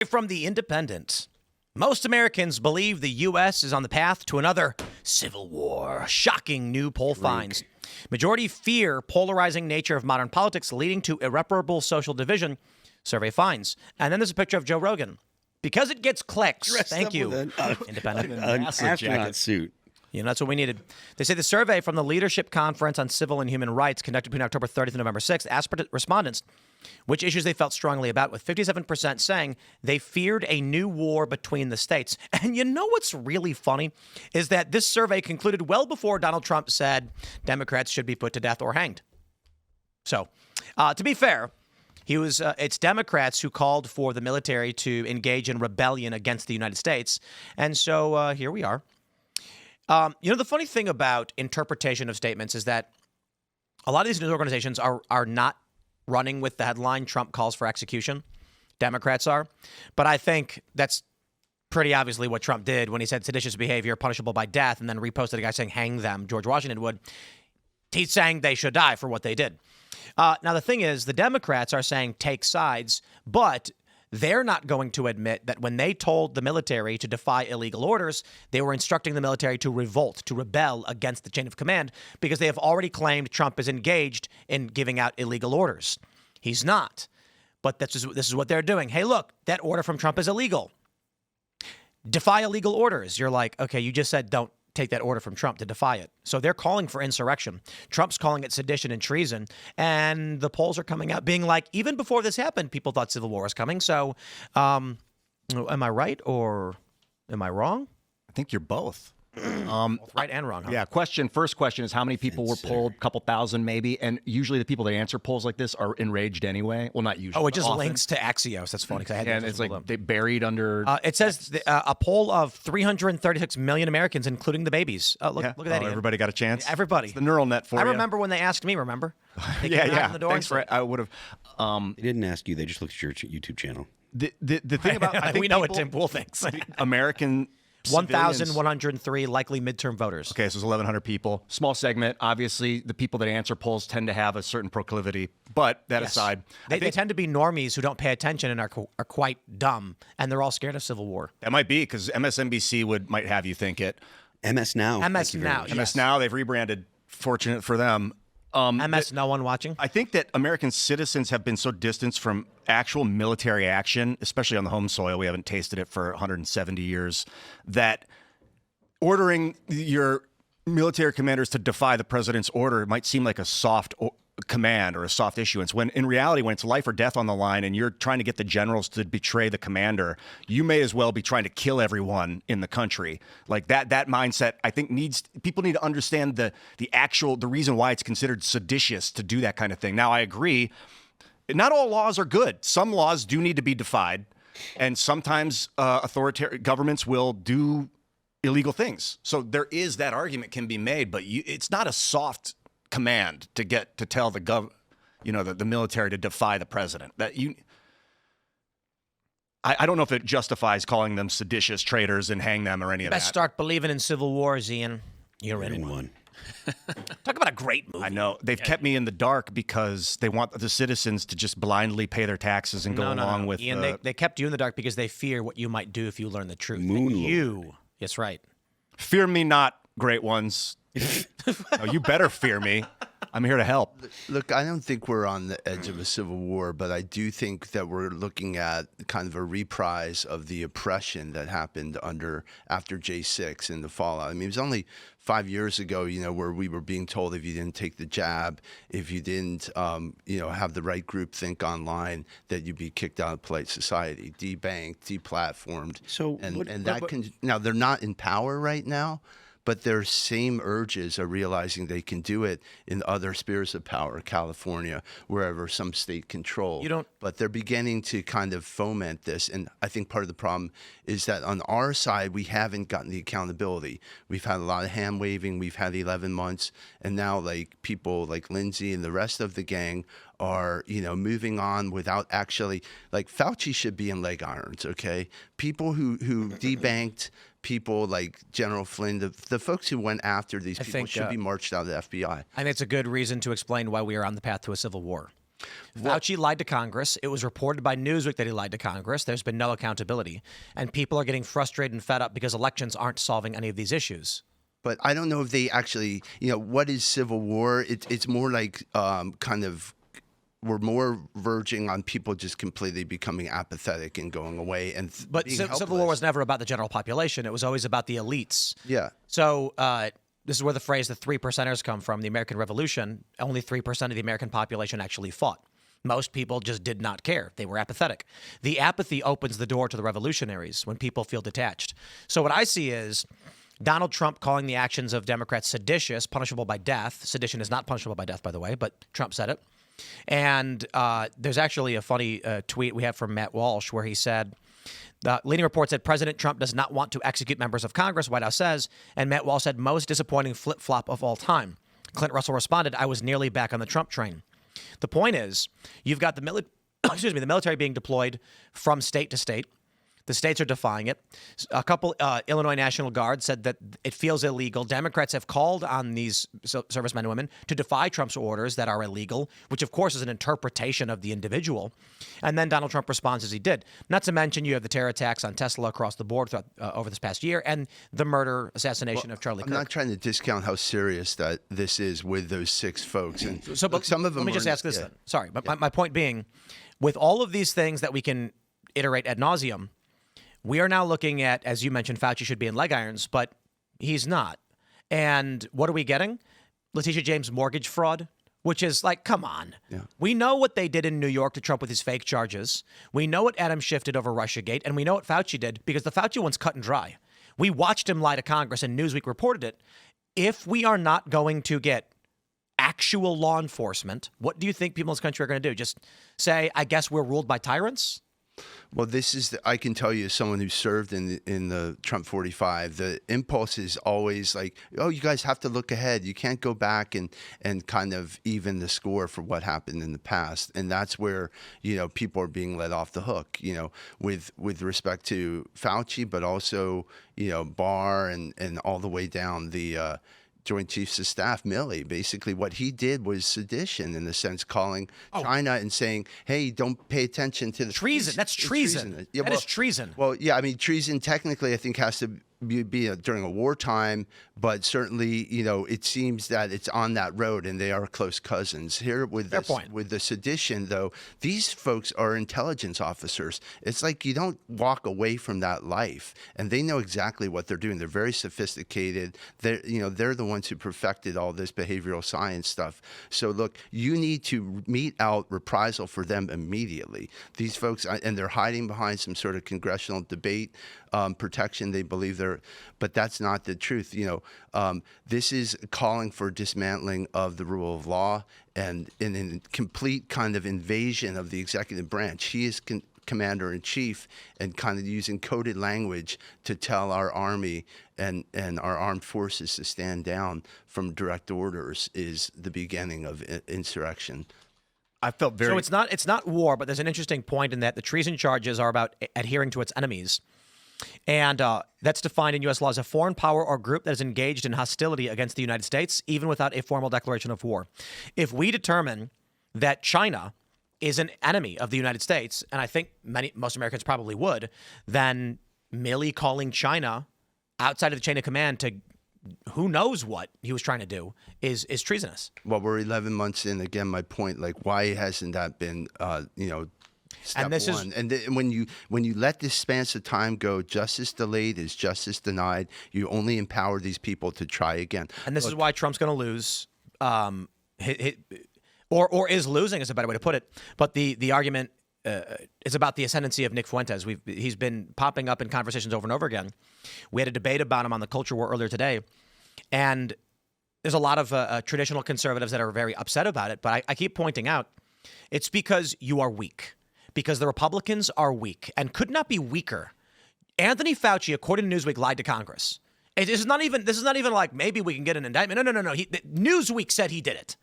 From The Independent. Most Americans believe the U.S. is on the path to another civil war. Shocking new poll finds. Majority fear polarizing nature of modern politics leading to irreparable social division, survey finds. And then there's a picture of Joe Rogan. Because it gets clicks. Thank you, Independent. An astronaut suit. You know, that's what we needed. They say the survey from the Leadership Conference on Civil and Human Rights conducted between October 30th and November 6th asked respondents which issues they felt strongly about, with 57% saying they feared a new war between the states. And you know what's really funny is that this survey concluded well before Donald Trump said Democrats should be put to death or hanged. So, to be fair, it's Democrats who called for the military to engage in rebellion against the United States. And so here we are. You know, the funny thing about interpretation of statements is that a lot of these news organizations are not running with the headline, Trump calls for execution. Democrats are. But I think that's pretty obviously what Trump did when he said seditious behavior punishable by death and then reposted a guy saying hang them, George Washington would. He's saying they should die for what they did. Now, the thing is, the Democrats are saying take sides, but they're not going to admit that when they told the military to defy illegal orders, they were instructing the military to revolt, to rebel against the chain of command, because they have already claimed Trump is engaged in giving out illegal orders. He's not. But this is what they're doing. Hey, look, that order from Trump is illegal. Defy illegal orders. You're like, okay, you just said don't take that order from Trump to defy it. So they're calling for insurrection. Trump's calling it sedition and treason. And the polls are coming out being like, even before this happened, people thought civil war was coming. So am I right or am I wrong? I think you're both. Both right and wrong. Huh? Yeah. First question is how many people were polled? A couple thousand maybe. And usually the people that answer polls like this are enraged anyway. Well, not usually. Oh, it just links to Axios. That's funny. And it's like they buried under. It says a poll of 336 million Americans, including the babies. Look at that. Everybody got a chance. Everybody. It's the neural net for you. I remember when they asked me. Remember? They yeah. The door Thanks for it. I would have. They didn't ask you. They just looked at your YouTube channel. The thing about I think we know what Tim Pool thinks. American. 1,103 likely midterm voters. Okay, so it's 1,100 people. Small segment. Obviously, the people that answer polls tend to have a certain proclivity. But that aside, they tend to be normies who don't pay attention and are quite dumb, and they're all scared of civil war. That might be because MSNBC might have you think it. MS Now. MS Now. Yes. MS Now. They've rebranded. Fortunate for them. No one watching. I think that American citizens have been so distanced from actual military action, especially on the home soil. We haven't tasted it for 170 years. That ordering your military commanders to defy the president's order might seem like a soft command or a soft issuance, when in reality, when it's life or death on the line and you're trying to get the generals to betray the commander, you may as well be trying to kill everyone in the country. Like that mindset, I think people need to understand the reason why it's considered seditious to do that kind of thing. Now, I agree. Not all laws are good. Some laws do need to be defied, and sometimes authoritarian governments will do illegal things. So there is that argument can be made, but it's not a soft command to tell the military to defy the president. I don't know if it justifies calling them seditious traitors and hang them or any of that. Best start believing in civil wars, Ian. You're in one. Talk about a great movie. I know. They've kept me in the dark because they want the citizens to just blindly pay their taxes and go along with... Ian, they kept you in the dark because they fear what you might do if you learn the truth. That's right. Fear me not, great ones. No, you better fear me. I'm here to help. Look, I don't think we're on the edge of a civil war, but I do think that we're looking at kind of a reprise of the oppression that happened after J6 and the fallout. I mean, it was only 5 years ago, where we were being told if you didn't take the jab, if you didn't, have the right group think online, that you'd be kicked out of polite society, debanked, deplatformed. Now they're not in power right now. But their same urges are realizing they can do it in other spheres of power, California, wherever some state control. But they're beginning to kind of foment this. And I think part of the problem is that on our side, we haven't gotten the accountability. We've had a lot of hand waving. We've had 11 months. And now like people like Lindsay and the rest of the gang are, moving on without actually, like Fauci should be in leg irons, okay? People who debanked people like General Flynn, the folks who went after these people should be marched out of the FBI. I think it's a good reason to explain why we are on the path to a civil war. Fauci lied to Congress. It was reported by Newsweek that he lied to Congress. There's been no accountability. And people are getting frustrated and fed up because elections aren't solving any of these issues. But I don't know if they actually, what is civil war? It's more like kind of, we're more verging on people just completely becoming apathetic and going away. But civil war was never about the general population. It was always about the elites. Yeah. So this is where the phrase the 3%ers come from. The American Revolution, only 3% of the American population actually fought. Most people just did not care. They were apathetic. The apathy opens the door to the revolutionaries when people feel detached. So what I see is Donald Trump calling the actions of Democrats seditious, punishable by death. Sedition is not punishable by death, by the way, but Trump said it. And there's actually a funny tweet we have from Matt Walsh where he said, the leading report said President Trump does not want to execute members of Congress, White House says. And Matt Walsh said, most disappointing flip-flop of all time. Clint Russell responded, I was nearly back on the Trump train. The point is, you've got the military being deployed from state to state. The states are defying it. A couple Illinois National Guard said that it feels illegal. Democrats have called on these servicemen and women to defy Trump's orders that are illegal, which, of course, is an interpretation of the individual. And then Donald Trump responds as he did. Not to mention you have the terror attacks on Tesla across the board over this past year and the murder, assassination of Charlie Kirk. I'm not trying to discount how serious that this is with those 6 folks. And but some of them let me just ask this then. Sorry, but my point being, with all of these things that we can iterate ad nauseum, we are now looking at, as you mentioned, Fauci should be in leg irons, but he's not. And what are we getting? Letitia James mortgage fraud, which is like, come on. Yeah. We know what they did in New York to Trump with his fake charges. We know what Adam Schiff did over Russiagate, and we know what Fauci did because the Fauci one's cut and dry. We watched him lie to Congress, and Newsweek reported it. If we are not going to get actual law enforcement, what do you think people in this country are going to do? Just say, I guess we're ruled by tyrants? Well, I can tell you as someone who served in the Trump 45, the impulse is always like, oh, you guys have to look ahead. You can't go back and kind of even the score for what happened in the past. And that's where, people are being let off the hook, with respect to Fauci, but also, Barr and all the way down the Joint Chiefs of Staff, Milley. Basically, what he did was sedition in the sense, calling China and saying, hey, don't pay attention to the treason. That's treason. Yeah, that is treason. Well, yeah, I mean, treason technically, I think, has to be during a wartime, but certainly, it seems that it's on that road, and they are close cousins. Here with the sedition, though, these folks are intelligence officers. It's like you don't walk away from that life, and they know exactly what they're doing. They're very sophisticated. They're the ones who perfected all this behavioral science stuff. So look, you need to mete out reprisal for them immediately. These folks, and they're hiding behind some sort of congressional debate protection. They believe but that's not the truth. This is calling for dismantling of the rule of law and in complete kind of invasion of the executive branch. He is commander in chief and kind of using coded language to tell our army and our armed forces to stand down from direct orders is the beginning of insurrection. I felt very. So it's not war, but there's an interesting point in that the treason charges are about adhering to its enemies. And that's defined in U.S. law as a foreign power or group that is engaged in hostility against the United States, even without a formal declaration of war. If we determine that China is an enemy of the United States, and I think most Americans probably would, then merely calling China outside of the chain of command to who knows what he was trying to do is treasonous. Well, we're 11 months in. Again, my point, like, why hasn't that been, step and this one? When you let this span of time go, justice delayed is justice denied. You only empower these people to try again. And this is why Trump's going to lose, or is losing is a better way to put it. But the argument is about the ascendancy of Nick Fuentes. He's been popping up in conversations over and over again. We had a debate about him on the Culture War earlier today, and there's a lot of traditional conservatives that are very upset about it. But I keep pointing out, it's because you are weak. Because the Republicans are weak and could not be weaker. Anthony Fauci, according to Newsweek, lied to Congress. This is not even like maybe we can get an indictment. No. Newsweek said he did it.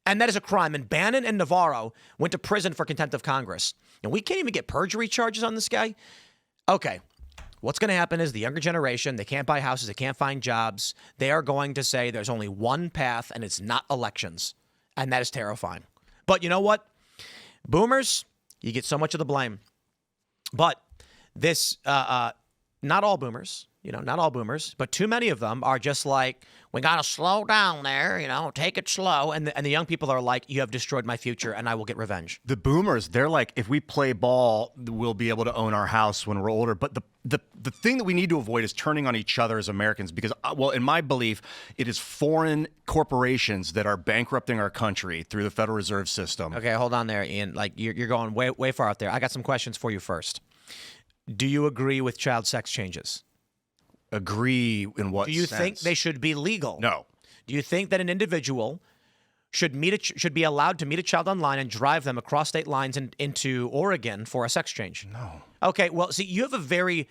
And that is a crime. And Bannon and Navarro went to prison for contempt of Congress. And we can't even get perjury charges on this guy. Okay. What's going to happen is the younger generation, they can't buy houses, they can't find jobs. They are going to say there's only one path, and it's not elections. And that is terrifying. But you know what? Boomers, you get so much of the blame. But this, not all boomers, not all boomers, but too many of them are just like, we got to slow down there, take it slow. And the young people are like, you have destroyed my future and I will get revenge. The boomers, they're like, if we play ball, we'll be able to own our house when we're older. But the thing that we need to avoid is turning on each other as Americans because, well, in my belief, it is foreign corporations that are bankrupting our country through the Federal Reserve System. Okay, hold on there, Ian. Like, you're going way, way far out there. I got some questions for you first. Do you agree with child sex changes? Agree in what Do you sense? think they should be legal? No. Do you think that an individual should be allowed to meet a child online and drive them across state lines and into Oregon for a sex change? No. Okay, well, see, you have a very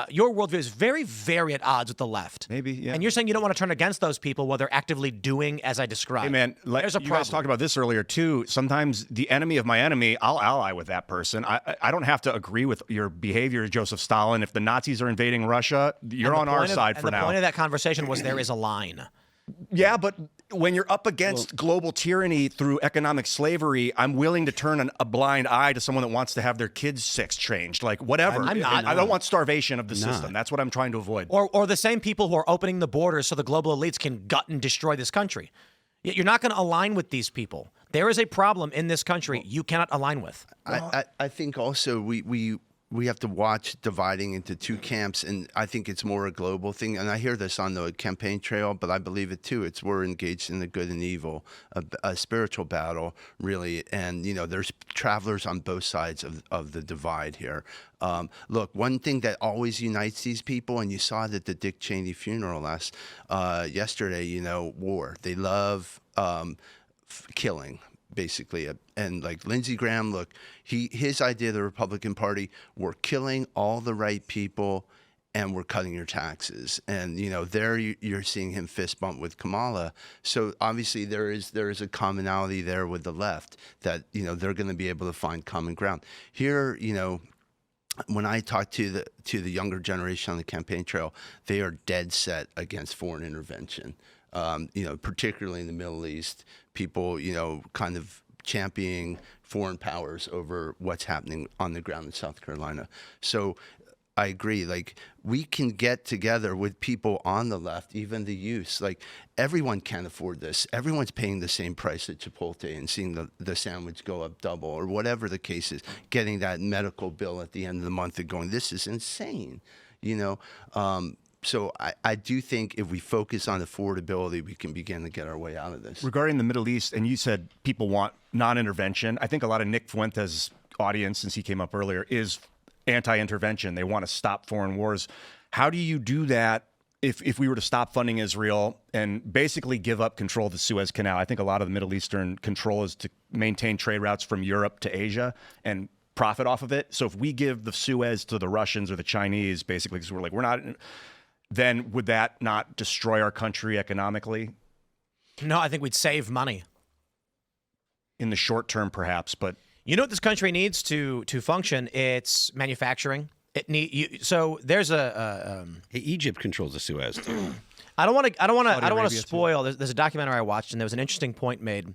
your worldview is very, very at odds with the left. Maybe, yeah. And you're saying you don't want to turn against those people while they're actively doing as I described. Hey, man, there's a you problem. guys talked about this earlier, too. Sometimes the enemy of my enemy, I'll ally with that person. I don't have to agree with your behavior, Joseph Stalin. If the Nazis are invading Russia, you're on our side for now. The point of that conversation was there is a line. Yeah, but when you're up against global tyranny through economic slavery, I'm willing to turn a blind eye to someone that wants to have their kids sex changed. Like, whatever. I'm not. I don't want starvation of the system. That's what I'm trying to avoid. Or the same people who are opening the borders so the global elites can gut and destroy this country. You're not going to align with these people. There is a problem in this country you cannot align with. I think also we have to watch dividing into two camps, and I think it's more a global thing. And I hear this on the campaign trail, but I believe it too. We're engaged in the good and evil, a spiritual battle, really. And there's travelers on both sides of the divide here. Look, one thing that always unites these people, and you saw it at the Dick Cheney funeral yesterday. War. They love killing. Basically, and like Lindsey Graham, look, his idea of the Republican Party, we're killing all the right people and we're cutting your taxes. And there you're seeing him fist bump with Kamala. So obviously there is a commonality there with the left that they're going to be able to find common ground. Here, when I talk to the younger generation on the campaign trail, they are dead set against foreign intervention. Particularly in the Middle East, people, kind of championing foreign powers over what's happening on the ground in South Carolina. So I agree. Like, we can get together with people on the left, even the youth. Like, everyone can't afford this. Everyone's paying the same price at Chipotle and seeing the sandwich go up double or whatever the case is, getting that medical bill at the end of the month and going, this is insane, So I do think if we focus on affordability, we can begin to get our way out of this. Regarding the Middle East, and you said people want non-intervention. I think a lot of Nick Fuentes' audience, since he came up earlier, is anti-intervention. They want to stop foreign wars. How do you do that if we were to stop funding Israel and basically give up control of the Suez Canal? I think a lot of the Middle Eastern control is to maintain trade routes from Europe to Asia and profit off of it. So if we give the Suez to the Russians or the Chinese, basically, because we're not... then would that not destroy our country economically? No, I think we'd save money. In the short term, perhaps, but... You know what this country needs to function? It's manufacturing. So there's Hey, Egypt controls the Suez too. I don't want to spoil. There's a documentary I watched, and there was an interesting point made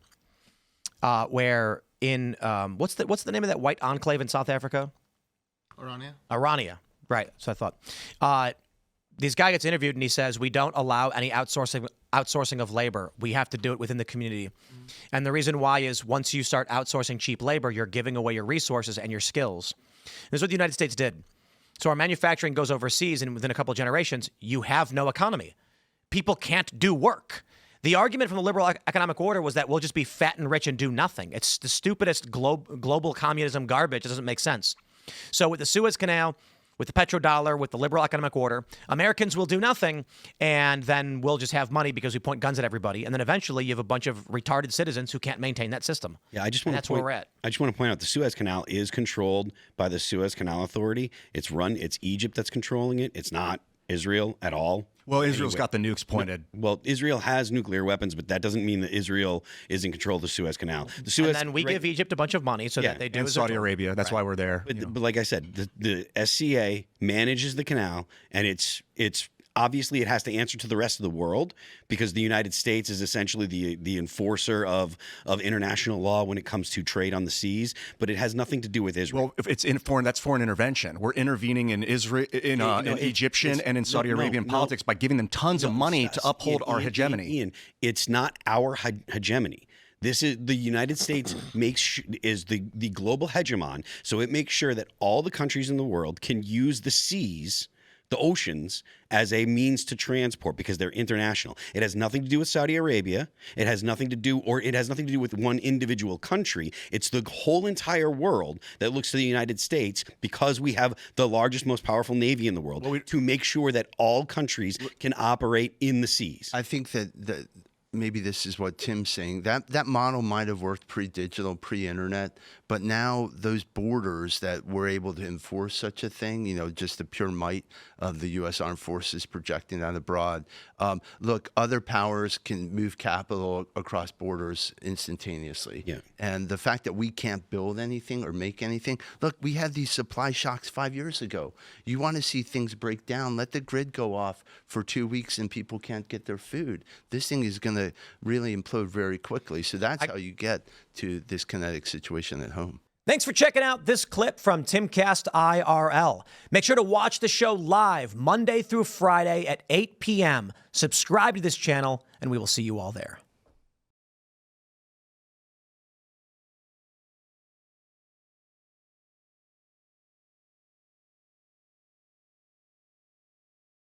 where in what's the name of that white enclave in South Africa? Orania. Right. So I thought. This guy gets interviewed and he says, we don't allow any outsourcing of labor. We have to do it within the community. And the reason why is once you start outsourcing cheap labor, you're giving away your resources and your skills. This is what the United States did. So our manufacturing goes overseas, and within a couple of generations, you have no economy. People can't do work. The argument from the liberal economic order was that we'll just be fat and rich and do nothing. It's the stupidest global communism garbage. It doesn't make sense. So with the Suez Canal, with the petrodollar, with the liberal economic order, Americans will do nothing, and then we'll just have money because we point guns at everybody. And then eventually you have a bunch of retarded citizens who can't maintain that system. Yeah, that's where we're at. I just want to point out the Suez Canal is controlled by the Suez Canal Authority. It's Egypt that's controlling it. It's not Israel at all. Well, Israel's got the nukes pointed. Well, Israel has nuclear weapons, but that doesn't mean that Israel is in control of the Suez Canal. And then we give Egypt a bunch of money so that they do. And Saudi Arabia. That's why we're there. But like I said, the SCA manages the canal, and it's obviously it has to answer to the rest of the world because the United States is essentially the enforcer of international law when it comes to trade on the seas, but it has nothing to do with Israel. Well, if it's in foreign, that's foreign intervention. We're intervening in Israel, in Egyptian and in Saudi Arabian politics by giving them tons of money to uphold our hegemony. Ian, it's not our hegemony. This is the United States is the global hegemon, so it makes sure that all the countries in the world can use the seas, the oceans, as a means to transport because they're international. It has nothing to do with Saudi Arabia. It has nothing to do with one individual country. It's the whole entire world that looks to the United States because we have the largest, most powerful navy in the world to make sure that all countries can operate in the seas. I think that maybe this is what Tim's saying. That model might have worked pre-digital, pre-internet, but now those borders that we're able to enforce such a thing, just the pure might of the U.S. Armed Forces projecting that abroad. Look, other powers can move capital across borders instantaneously. Yeah. And the fact that we can't build anything or make anything, look, we had these supply shocks 5 years ago. You want to see things break down, let the grid go off for 2 weeks and people can't get their food. This thing is going to really implode very quickly. So that's how you get to this kinetic situation at home. Thanks for checking out this clip from Timcast IRL. Make sure to watch the show live Monday through Friday at 8 p.m. Subscribe to this channel, and we will see you all there.